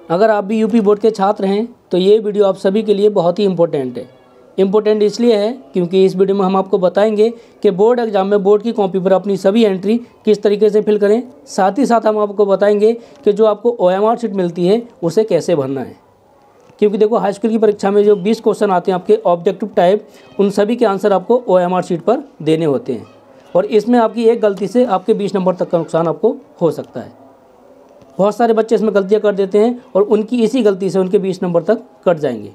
अगर आप भी यूपी बोर्ड के छात्र हैं तो ये वीडियो आप सभी के लिए बहुत ही इम्पोर्टेंट है। इम्पोर्टेंट इसलिए है क्योंकि इस वीडियो में हम आपको बताएंगे कि बोर्ड एग्जाम में बोर्ड की कॉपी पर अपनी सभी एंट्री किस तरीके से फिल करें। साथ ही साथ हम आपको बताएंगे कि जो आपको OMR शीट मिलती है उसे कैसे भरना है। क्योंकि देखो हाई स्कूल की परीक्षा में जो 20 क्वेश्चन आते हैं आपके ऑब्जेक्टिव टाइप, उन सभी के आंसर आपको OMR शीट पर देने होते हैं और इसमें आपकी एक गलती से आपके 20 नंबर तक का नुकसान आपको हो सकता है। बहुत सारे बच्चे इसमें गलतियां कर देते हैं और उनकी इसी गलती से उनके 20 नंबर तक कट जाएंगे।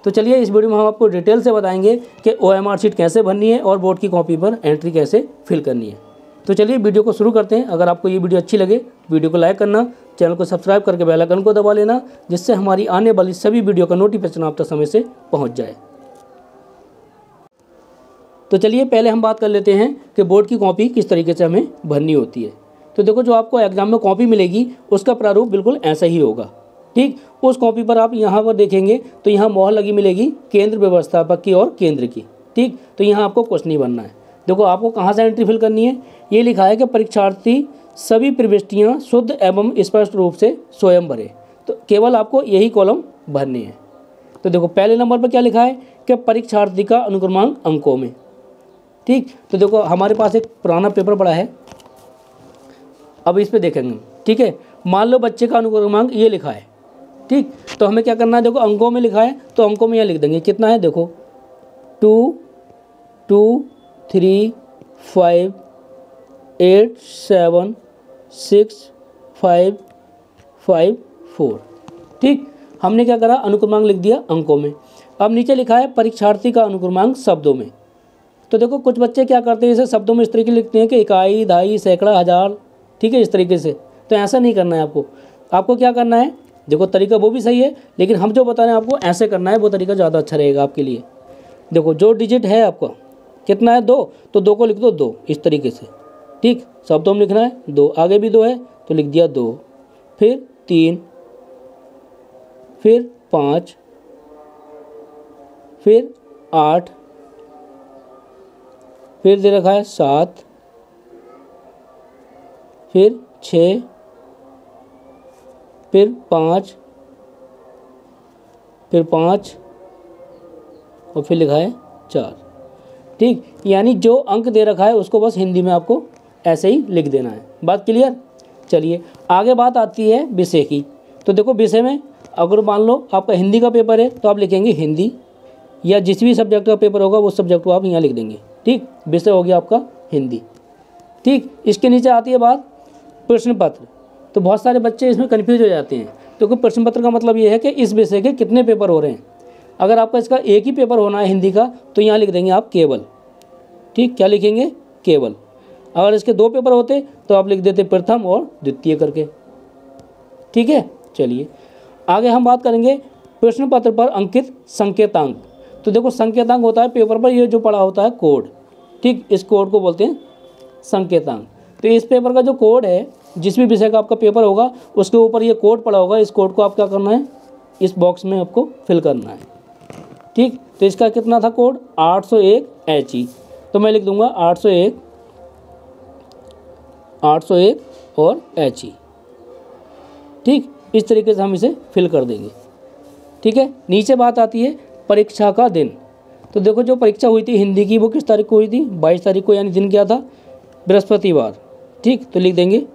तो चलिए इस वीडियो में हम आपको डिटेल से बताएंगे कि OMR शीट कैसे भरनी है और बोर्ड की कॉपी पर एंट्री कैसे फिल करनी है। तो चलिए वीडियो को शुरू करते हैं। अगर आपको ये वीडियो अच्छी लगे वीडियो को लाइक करना, चैनल को सब्सक्राइब करके बेल आइकन को दबा लेना, जिससे हमारी आने वाली सभी वीडियो का नोटिफिकेशन आप तक समय से पहुँच जाए। तो चलिए पहले हम बात कर लेते हैं कि बोर्ड की कॉपी किस तरीके से हमें भरनी होती है। तो देखो जो आपको एग्जाम में कॉपी मिलेगी उसका प्रारूप बिल्कुल ऐसा ही होगा। ठीक, उस कॉपी पर आप यहाँ पर देखेंगे तो यहाँ मोहर लगी मिलेगी केंद्र व्यवस्थापक की और केंद्र की। ठीक, तो यहाँ आपको कुछ नहीं भरना है। देखो आपको कहाँ से एंट्री फिल करनी है, ये लिखा है कि परीक्षार्थी सभी प्रविष्टियाँ शुद्ध एवं स्पष्ट रूप से स्वयं भरे। तो केवल आपको यही कॉलम भरने हैं। तो देखो पहले नंबर पर क्या लिखा है कि परीक्षार्थी का अनुक्रमांक अंकों में। ठीक, तो देखो हमारे पास एक पुराना पेपर पड़ा है, अब इस पे देखेंगे। ठीक है, मान लो बच्चे का अनुक्रमांक ये लिखा है। ठीक, तो हमें क्या करना है, देखो अंकों में लिखा है तो अंकों में यहाँ लिख देंगे कितना है। देखो 2 2 3 5 8 7 6 5 5 4। ठीक, हमने क्या करा, अनुक्रमांक लिख दिया अंकों में। अब नीचे लिखा है परीक्षार्थी का अनुक्रमांक शब्दों में। तो देखो कुछ बच्चे क्या करते हैं, इसे शब्दों में इस तरीके लिखते हैं कि इकाई, दहाई, सैकड़ा, हज़ार। ठीक है, इस तरीके से। तो ऐसा नहीं करना है आपको। आपको क्या करना है, देखो तरीका वो भी सही है लेकिन हम जो बता रहे हैं आपको ऐसे करना है, वो तरीका ज़्यादा अच्छा रहेगा आपके लिए। देखो जो डिजिट है आपका कितना है, 2, तो 2 को लिख दो 2 इस तरीके से। ठीक, शब्दों में लिखना है 2, आगे भी 2 है तो लिख दिया 2, फिर 3, फिर 5, फिर 8, फिर दे रखा है 7, फिर 6, फिर 5, फिर 5 और फिर लिखा है 4। ठीक, यानी जो अंक दे रखा है उसको बस हिंदी में आपको ऐसे ही लिख देना है। बात क्लियर। चलिए आगे बात आती है विषय की। तो देखो विषय में अगर मान लो आपका हिंदी का पेपर है तो आप लिखेंगे हिंदी, या जिस भी सब्जेक्ट का पेपर होगा उस सब्जेक्ट को आप यहाँ लिख देंगे। ठीक, विषय हो गया आपका हिंदी। ठीक, इसके नीचे आती है बात प्रश्न पत्र। तो बहुत सारे बच्चे इसमें कन्फ्यूज हो जाते हैं। तो प्रश्न पत्र का मतलब ये है कि इस विषय के कितने पेपर हो रहे हैं। अगर आपका इसका एक ही पेपर होना है हिंदी का तो यहाँ लिख देंगे आप केवल। ठीक, क्या लिखेंगे, केवल। अगर इसके 2 पेपर होते तो आप लिख देते प्रथम और द्वितीय करके। ठीक है, चलिए आगे हम बात करेंगे प्रश्न पत्र पर अंकित संकेतांक। तो देखो संकेतांक होता है पेपर पर ये जो पड़ा होता है कोड। ठीक, इस कोड को बोलते हैं संकेतांक। तो इस पेपर का जो कोड है, जिस भी विषय का आपका पेपर होगा उसके ऊपर ये कोड पड़ा होगा। इस कोड को आप क्या करना है, इस बॉक्स में आपको फिल करना है। ठीक, तो इसका कितना था कोड, 801 HE। तो मैं लिख दूंगा 801 और HE। ठीक, इस तरीके से हम इसे फिल कर देंगे। ठीक है, नीचे बात आती है परीक्षा का दिन। तो देखो जो परीक्षा हुई थी हिंदी की वो किस तारीख को हुई थी, 22 तारीख को, यानी दिन क्या था, बृहस्पतिवार। ठीक, तो लिख देंगे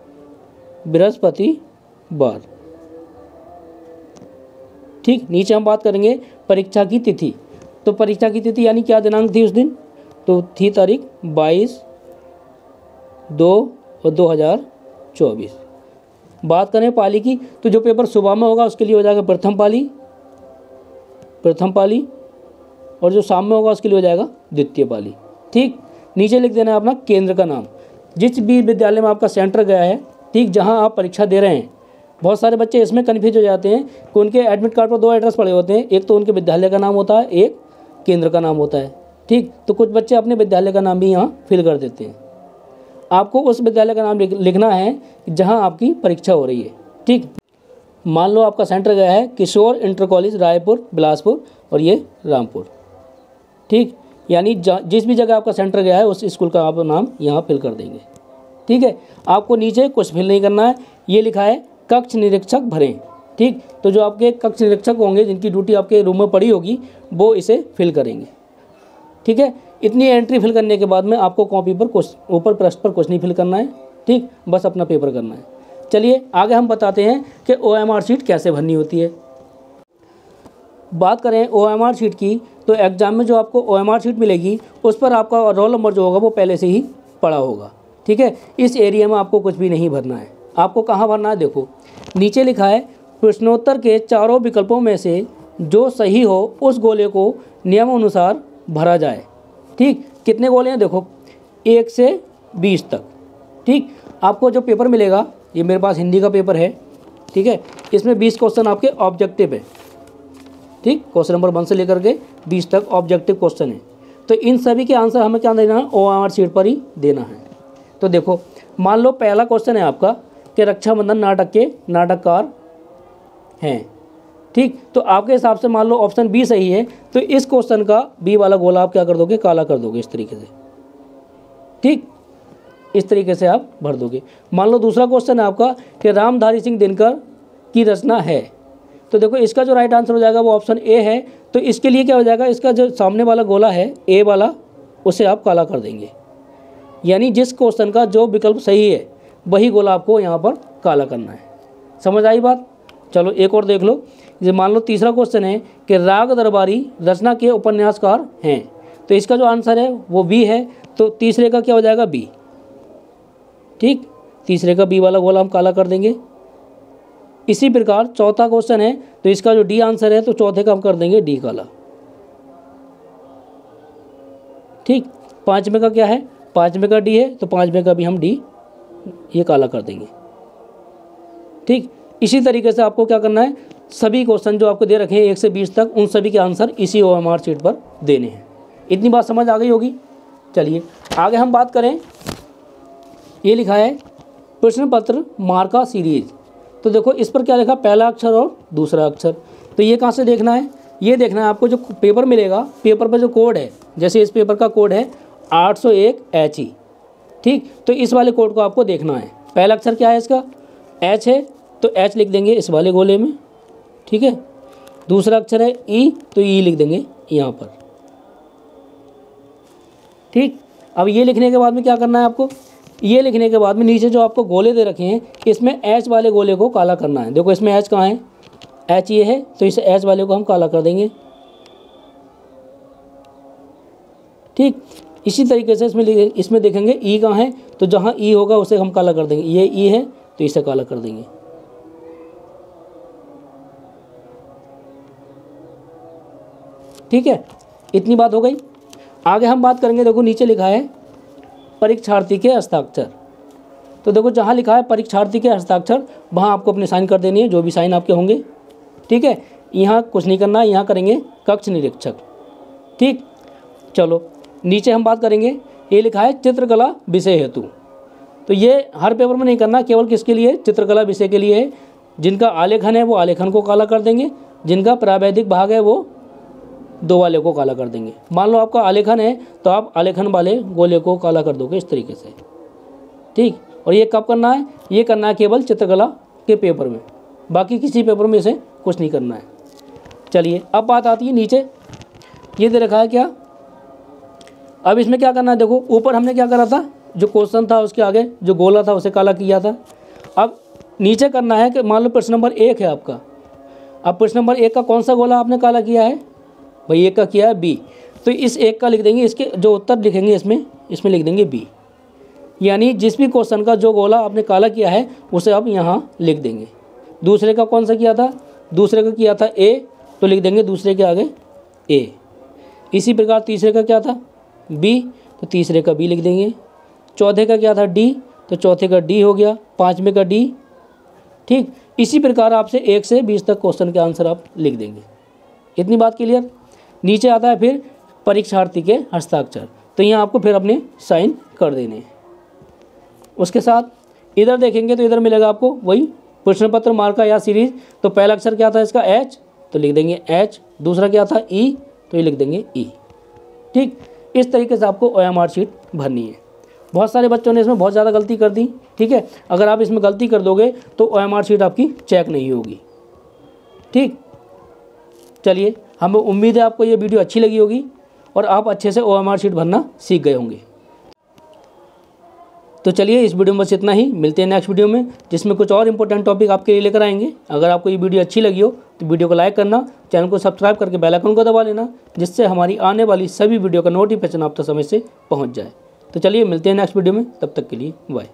बृहस्पतिवार। ठीक, नीचे हम बात करेंगे परीक्षा की तिथि। तो परीक्षा की तिथि यानी क्या दिनांक थी उस दिन, तो थी तारीख 22/2/2024। बात करें पाली की, तो जो पेपर सुबह में होगा उसके लिए हो जाएगा प्रथम पाली, और जो शाम में होगा उसके लिए हो जाएगा द्वितीय पाली। ठीक, नीचे लिख देना है अपना केंद्र का नाम, जिस भी विद्यालय में आपका सेंटर गया है। ठीक, जहां आप परीक्षा दे रहे हैं। बहुत सारे बच्चे इसमें कन्फ्यूज हो जाते हैं कि उनके एडमिट कार्ड पर 2 एड्रेस पड़े होते हैं, एक तो उनके विद्यालय का नाम होता है, एक केंद्र का नाम होता है। ठीक, तो कुछ बच्चे अपने विद्यालय का नाम भी यहाँ फिल कर देते हैं। आपको उस विद्यालय का नाम लिखना है जहाँ आपकी परीक्षा हो रही है। ठीक, मान लो आपका सेंटर गया है किशोर इंटर कॉलेज रायपुर, बिलासपुर और ये रामपुर। ठीक, यानी जिस भी जगह आपका सेंटर गया है उस स्कूल का आप नाम यहाँ फिल कर देंगे। ठीक है, आपको नीचे कुछ फिल नहीं करना है। ये लिखा है कक्ष निरीक्षक भरें। ठीक। तो जो आपके कक्ष निरीक्षक होंगे जिनकी ड्यूटी आपके रूम में पड़ी होगी वो इसे फिल करेंगे, ठीक है। इतनी एंट्री फिल करने के बाद में आपको कॉपी पर ऊपर पृष्ठ पर कुछ नहीं फिल करना है, ठीक, बस अपना पेपर करना है। चलिए आगे हम बताते हैं कि OMR शीट कैसे भरनी होती है। बात करें OMR शीट की तो एग्ज़ाम में जो आपको OMR शीट मिलेगी उस पर आपका रोल नंबर जो होगा वो पहले से ही पड़ा होगा, ठीक है। इस एरिया में आपको कुछ भी नहीं भरना है। आपको कहाँ भरना है, देखो नीचे लिखा है प्रश्नोत्तर के चारों विकल्पों में से जो सही हो उस गोले को नियमानुसार भरा जाए, ठीक। कितने गोले हैं, देखो 1 से 20 तक, ठीक। आपको जो पेपर मिलेगा, ये मेरे पास हिंदी का पेपर है, ठीक है। इसमें 20 क्वेश्चन आपके ऑब्जेक्टिव है, ठीक। क्वेश्चन नंबर 1 से लेकर के 20 तक ऑब्जेक्टिव क्वेश्चन है। तो इन सभी के आंसर हमें क्या देना है, OMR शीट पर ही देना है। तो देखो मान लो पहला क्वेश्चन है आपका कि रक्षाबंधन नाटक के नाटककार हैं, ठीक। तो आपके हिसाब से मान लो ऑप्शन बी सही है, तो इस क्वेश्चन का बी वाला गोला आप क्या कर दोगे, काला कर दोगे इस तरीके से, ठीक। इस तरीके से आप भर दोगे। मान लो दूसरा क्वेश्चन है आपका कि रामधारी सिंह दिनकर की रचना है, तो देखो इसका जो राइट आंसर हो जाएगा वो ऑप्शन ए है। तो इसके लिए क्या हो जाएगा, इसका जो सामने वाला गोला है ए वाला उसे आप काला कर देंगे, यानी जिस क्वेश्चन का जो विकल्प सही है वही गोला आपको यहाँ पर काला करना है। समझ आई बात। चलो एक और देख लो। जैसे मान लो तीसरा क्वेश्चन है कि राग दरबारी रचना के उपन्यासकार हैं, तो इसका जो आंसर है वो बी है। तो तीसरे का क्या हो जाएगा, बी, ठीक। तीसरे का बी वाला गोला हम काला कर देंगे। इसी प्रकार चौथा क्वेश्चन है, तो इसका जो डी आंसर है तो चौथे का हम कर देंगे डी काला, ठीक। पांचवें का क्या है, पांचवें का डी है, तो पांचवें का भी हम डी ये काला कर देंगे, ठीक। इसी तरीके से आपको क्या करना है, सभी क्वेश्चन जो आपको दे रखे हैं 1 से 20 तक, उन सभी के आंसर इसी OMR शीट पर देने हैं। इतनी बात समझ आ गई होगी। चलिए आगे हम बात करें। ये लिखा है प्रश्न पत्र मार्का सीरीज। तो देखो इस पर क्या लिखा, पहला अक्षर और दूसरा अक्षर। तो ये कहाँ से देखना है, ये देखना है आपको जो पेपर मिलेगा, पेपर पर जो कोड है, जैसे इस पेपर का कोड है 801 HE, ठीक। तो इस वाले कोड को आपको देखना है। पहला अक्षर क्या है इसका, H है, तो H लिख देंगे इस वाले गोले में, ठीक है। दूसरा अक्षर है E, तो E लिख देंगे यहाँ पर, ठीक। अब ये लिखने के बाद में क्या करना है आपको, ये लिखने के बाद में नीचे जो आपको गोले दे रखे हैं इसमें H वाले गोले को काला करना है। देखो इसमें H कहाँ है, H ये है, तो इस H वाले को हम काला कर देंगे, ठीक। इसी तरीके से इसमें देखेंगे E कहाँ है, तो जहाँ E होगा उसे हम काला कर देंगे। ये E है तो इसे काला कर देंगे, ठीक है। इतनी बात हो गई। आगे हम बात करेंगे। देखो नीचे लिखा है परीक्षार्थी के हस्ताक्षर। तो देखो जहाँ लिखा है परीक्षार्थी के हस्ताक्षर वहाँ आपको अपने साइन कर देनी है, जो भी साइन आपके होंगे, ठीक है। यहाँ कुछ नहीं करना है, यहाँ करेंगे कक्ष निरीक्षक, ठीक। चलो नीचे हम बात करेंगे। ये लिखा है चित्रकला विषय हेतु। तो ये हर पेपर में नहीं करना, केवल किसके लिए, चित्रकला विषय के लिए है। जिनका आलेखन है वो आलेखन को काला कर देंगे, जिनका प्रावैधिक भाग है वो 2 वाले को काला कर देंगे। मान लो आपका आलेखन है तो आप आलेखन वाले गोले को काला कर दोगे इस तरीके से, ठीक। और ये कब करना है, ये करना है केवल चित्रकला के पेपर में, बाकी किसी पेपर में इसे कुछ नहीं करना है। चलिए अब बात आती है नीचे, ये दे रखा है क्या, अब इसमें क्या करना है। देखो ऊपर हमने क्या करा था, जो क्वेश्चन था उसके आगे जो गोला था उसे काला किया था। अब नीचे करना है कि मान लो प्रश्न नंबर 1 है आपका। अब प्रश्न नंबर 1 का कौन सा गोला आपने काला किया है भाई, 1 का किया है बी, तो इस 1 का लिख देंगे, इसके जो उत्तर लिखेंगे इसमें लिख देंगे बी। यानी जिस भी क्वेश्चन का जो गोला आपने काला किया है उसे आप यहाँ लिख देंगे। दूसरे का कौन सा किया था, दूसरे का किया था ए, तो लिख देंगे दूसरे के आगे ए। इसी प्रकार तीसरे का क्या था बी, तो तीसरे का बी लिख देंगे। चौथे का क्या था डी, तो चौथे का डी हो गया। पाँचवें का डी, ठीक। इसी प्रकार आपसे 1 से 20 तक क्वेश्चन के आंसर आप लिख देंगे। इतनी बात क्लियर। नीचे आता है फिर परीक्षार्थी के हस्ताक्षर, तो यहाँ आपको फिर अपने साइन कर देने हैं। उसके साथ इधर देखेंगे तो इधर मिलेगा आपको वही प्रश्न पत्र मार्का या सीरीज। तो पहला अक्षर क्या था इसका H, तो लिख देंगे H। दूसरा क्या था E, तो ये लिख देंगे E, ठीक। इस तरीके से आपको OMR शीट भरनी है। बहुत सारे बच्चों ने इसमें बहुत ज़्यादा गलती कर दी, ठीक है। अगर आप इसमें गलती कर दोगे तो OMR शीट आपकी चेक नहीं होगी, ठीक, चलिए, हमें उम्मीद है आपको ये वीडियो अच्छी लगी होगी और आप अच्छे से OMR शीट भरना सीख गए होंगे। तो चलिए, इस वीडियो में बस इतना ही। मिलते हैं नेक्स्ट वीडियो में, जिसमें कुछ और इंपॉर्टेंट टॉपिक आपके लिए लेकर आएंगे। अगर आपको ये वीडियो अच्छी लगी हो तो वीडियो को लाइक करना, चैनल को सब्सक्राइब करके बेल आइकन को दबा लेना, जिससे हमारी आने वाली सभी वीडियो का नोटिफिकेशन आप तक समय से पहुँच जाए। तो चलिए, मिलते हैं नेक्स्ट वीडियो में, तब तक के लिए बाय।